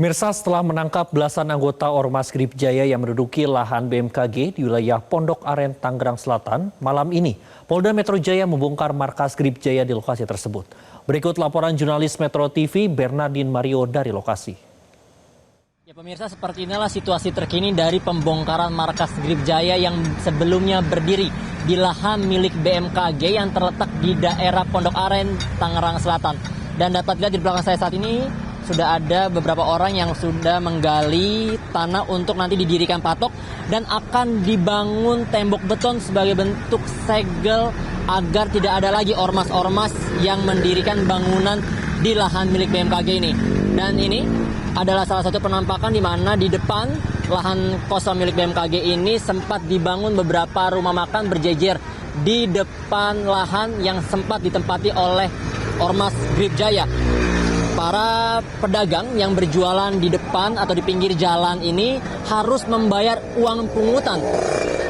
Pemirsa, setelah menangkap belasan anggota Ormas Grip Jaya yang menduduki lahan BMKG di wilayah Pondok Aren, Tangerang Selatan, malam ini Polda Metro Jaya membongkar markas Grip Jaya di lokasi tersebut. Berikut laporan jurnalis Metro TV Bernardin Mario dari lokasi. Ya pemirsa, seperti inilah situasi terkini dari pembongkaran markas Grip Jaya yang sebelumnya berdiri di lahan milik BMKG yang terletak di daerah Pondok Aren, Tangerang Selatan. Dan dapat dilihat di belakang saya saat ini sudah ada beberapa orang yang sudah menggali tanah untuk nanti didirikan patok dan akan dibangun tembok beton sebagai bentuk segel agar tidak ada lagi ormas-ormas yang mendirikan bangunan di lahan milik BMKG ini. Dan ini adalah salah satu penampakan di mana di depan lahan kosong milik BMKG ini sempat dibangun beberapa rumah makan berjejer di depan lahan yang sempat ditempati oleh Ormas Grip Jaya. Para pedagang yang berjualan di depan atau di pinggir jalan ini harus membayar uang pungutan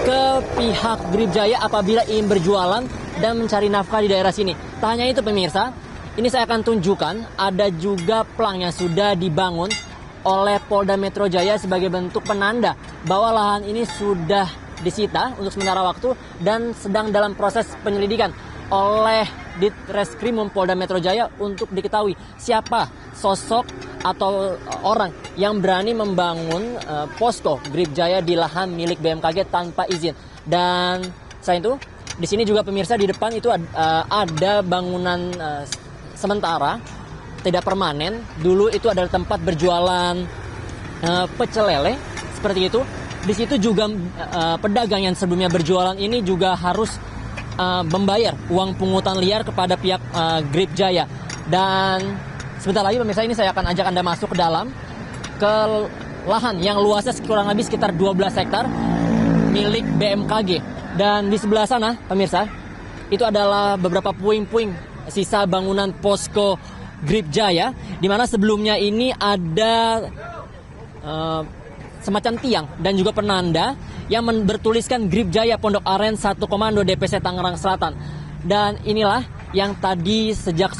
ke pihak Grip Jaya apabila ingin berjualan dan mencari nafkah di daerah sini. Tak hanya itu pemirsa, ini saya akan tunjukkan ada juga plang yang sudah dibangun oleh Polda Metro Jaya sebagai bentuk penanda bahwa lahan ini sudah disita untuk sementara waktu dan sedang dalam proses penyelidikan oleh Ditreskrimum Polda Metro Jaya untuk diketahui siapa sosok atau orang yang berani membangun posko Grip Jaya di lahan milik BMKG tanpa izin. Dan selain itu, di sini juga pemirsa di depan itu ada bangunan sementara, tidak permanen. Dulu itu adalah tempat berjualan pecel lele, seperti itu. Di situ juga pedagang yang sebelumnya berjualan ini juga harus membayar uang pungutan liar kepada pihak Grip Jaya. Dan sebentar lagi pemirsa ini saya akan ajak Anda masuk ke dalam ke lahan yang luasnya kurang lebih sekitar 12 hektar milik BMKG. Dan di sebelah sana pemirsa itu adalah beberapa puing-puing sisa bangunan posko Grip Jaya, di mana sebelumnya ini ada semacam tiang dan juga penanda yang bertuliskan Grip Jaya Pondok Aren 1 Komando DPC Tangerang Selatan. Dan inilah yang tadi sejak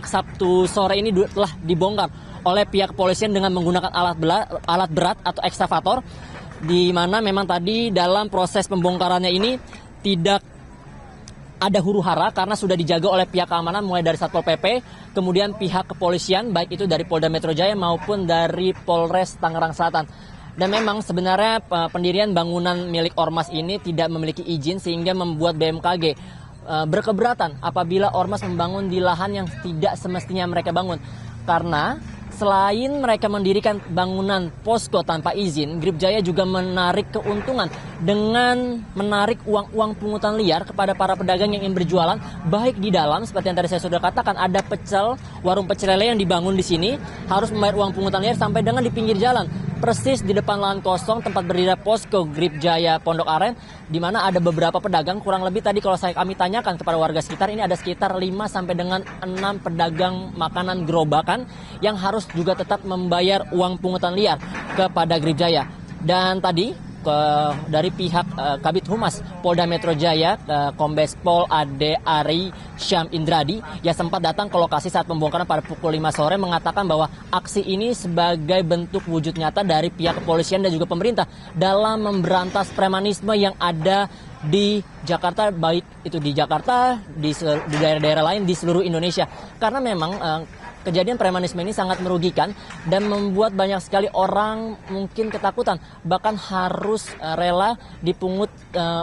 Sabtu sore ini telah dibongkar oleh pihak kepolisian dengan menggunakan alat berat atau ekskavator, di mana memang tadi dalam proses pembongkarannya ini tidak ada huru-hara karena sudah dijaga oleh pihak keamanan mulai dari Satpol PP, kemudian pihak kepolisian baik itu dari Polda Metro Jaya maupun dari Polres Tangerang Selatan. Dan memang sebenarnya pendirian bangunan milik Ormas ini tidak memiliki izin sehingga membuat BMKG berkeberatan apabila Ormas membangun di lahan yang tidak semestinya mereka bangun. Karena selain mereka mendirikan bangunan posko tanpa izin, Grip Jaya juga menarik keuntungan dengan menarik uang-uang pungutan liar kepada para pedagang yang ingin berjualan, baik di dalam seperti yang tadi saya sudah katakan ada warung pecel lele yang dibangun di sini harus membayar uang pungutan liar sampai dengan di pinggir jalan, persis di depan lahan kosong tempat berdiri posko Grip Jaya Pondok Aren, di mana ada beberapa pedagang, kurang lebih tadi kalau kami tanyakan kepada warga sekitar, ini ada sekitar 5 sampai dengan 6 pedagang makanan gerobakan yang harus juga tetap membayar uang pungutan liar kepada Grip Jaya. Dan tadi dari pihak Kabid Humas Polda Metro Jaya, Kombes Pol Ade Ari Syam Indradi yang sempat datang ke lokasi saat pembongkaran pada pukul 5 sore mengatakan bahwa aksi ini sebagai bentuk wujud nyata dari pihak kepolisian dan juga pemerintah dalam memberantas premanisme yang ada di Jakarta, baik itu di Jakarta, di daerah-daerah lain di seluruh Indonesia. Karena memang kejadian premanisme ini sangat merugikan dan membuat banyak sekali orang mungkin ketakutan, bahkan harus rela dipungut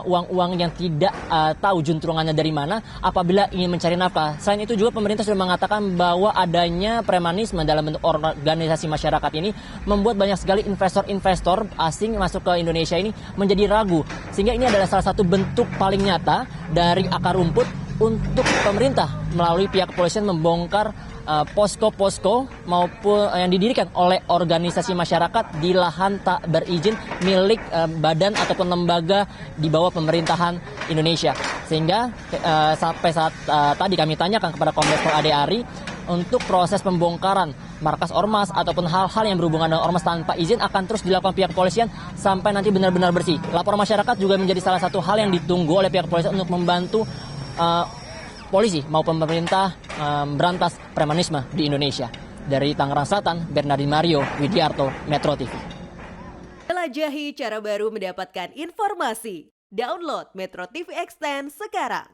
uang-uang yang tidak tahu juntrungannya dari mana apabila ingin mencari nafkah. Selain itu juga pemerintah sudah mengatakan bahwa adanya premanisme dalam bentuk organisasi masyarakat ini membuat banyak sekali investor-investor asing masuk ke Indonesia ini menjadi ragu. Sehingga ini adalah salah satu bentuk paling nyata dari akar rumput untuk pemerintah melalui pihak kepolisian membongkar posko-posko maupun yang didirikan oleh organisasi masyarakat di lahan tak berizin milik badan ataupun lembaga di bawah pemerintahan Indonesia. Sehingga sampai saat tadi kami tanyakan kepada Kombes Pol Ade Ari untuk proses pembongkaran markas ormas ataupun hal-hal yang berhubungan dengan ormas tanpa izin akan terus dilakukan pihak kepolisian sampai nanti benar-benar bersih. Laporan masyarakat juga menjadi salah satu hal yang ditunggu oleh pihak kepolisian untuk membantu polisi maupun pemerintah berantas premanisme di Indonesia. Dari Tangerang Selatan, Bernardin Mario, Widiarto, Metro TV. Jelajahi cara baru mendapatkan informasi. Download Metro TV Extend sekarang.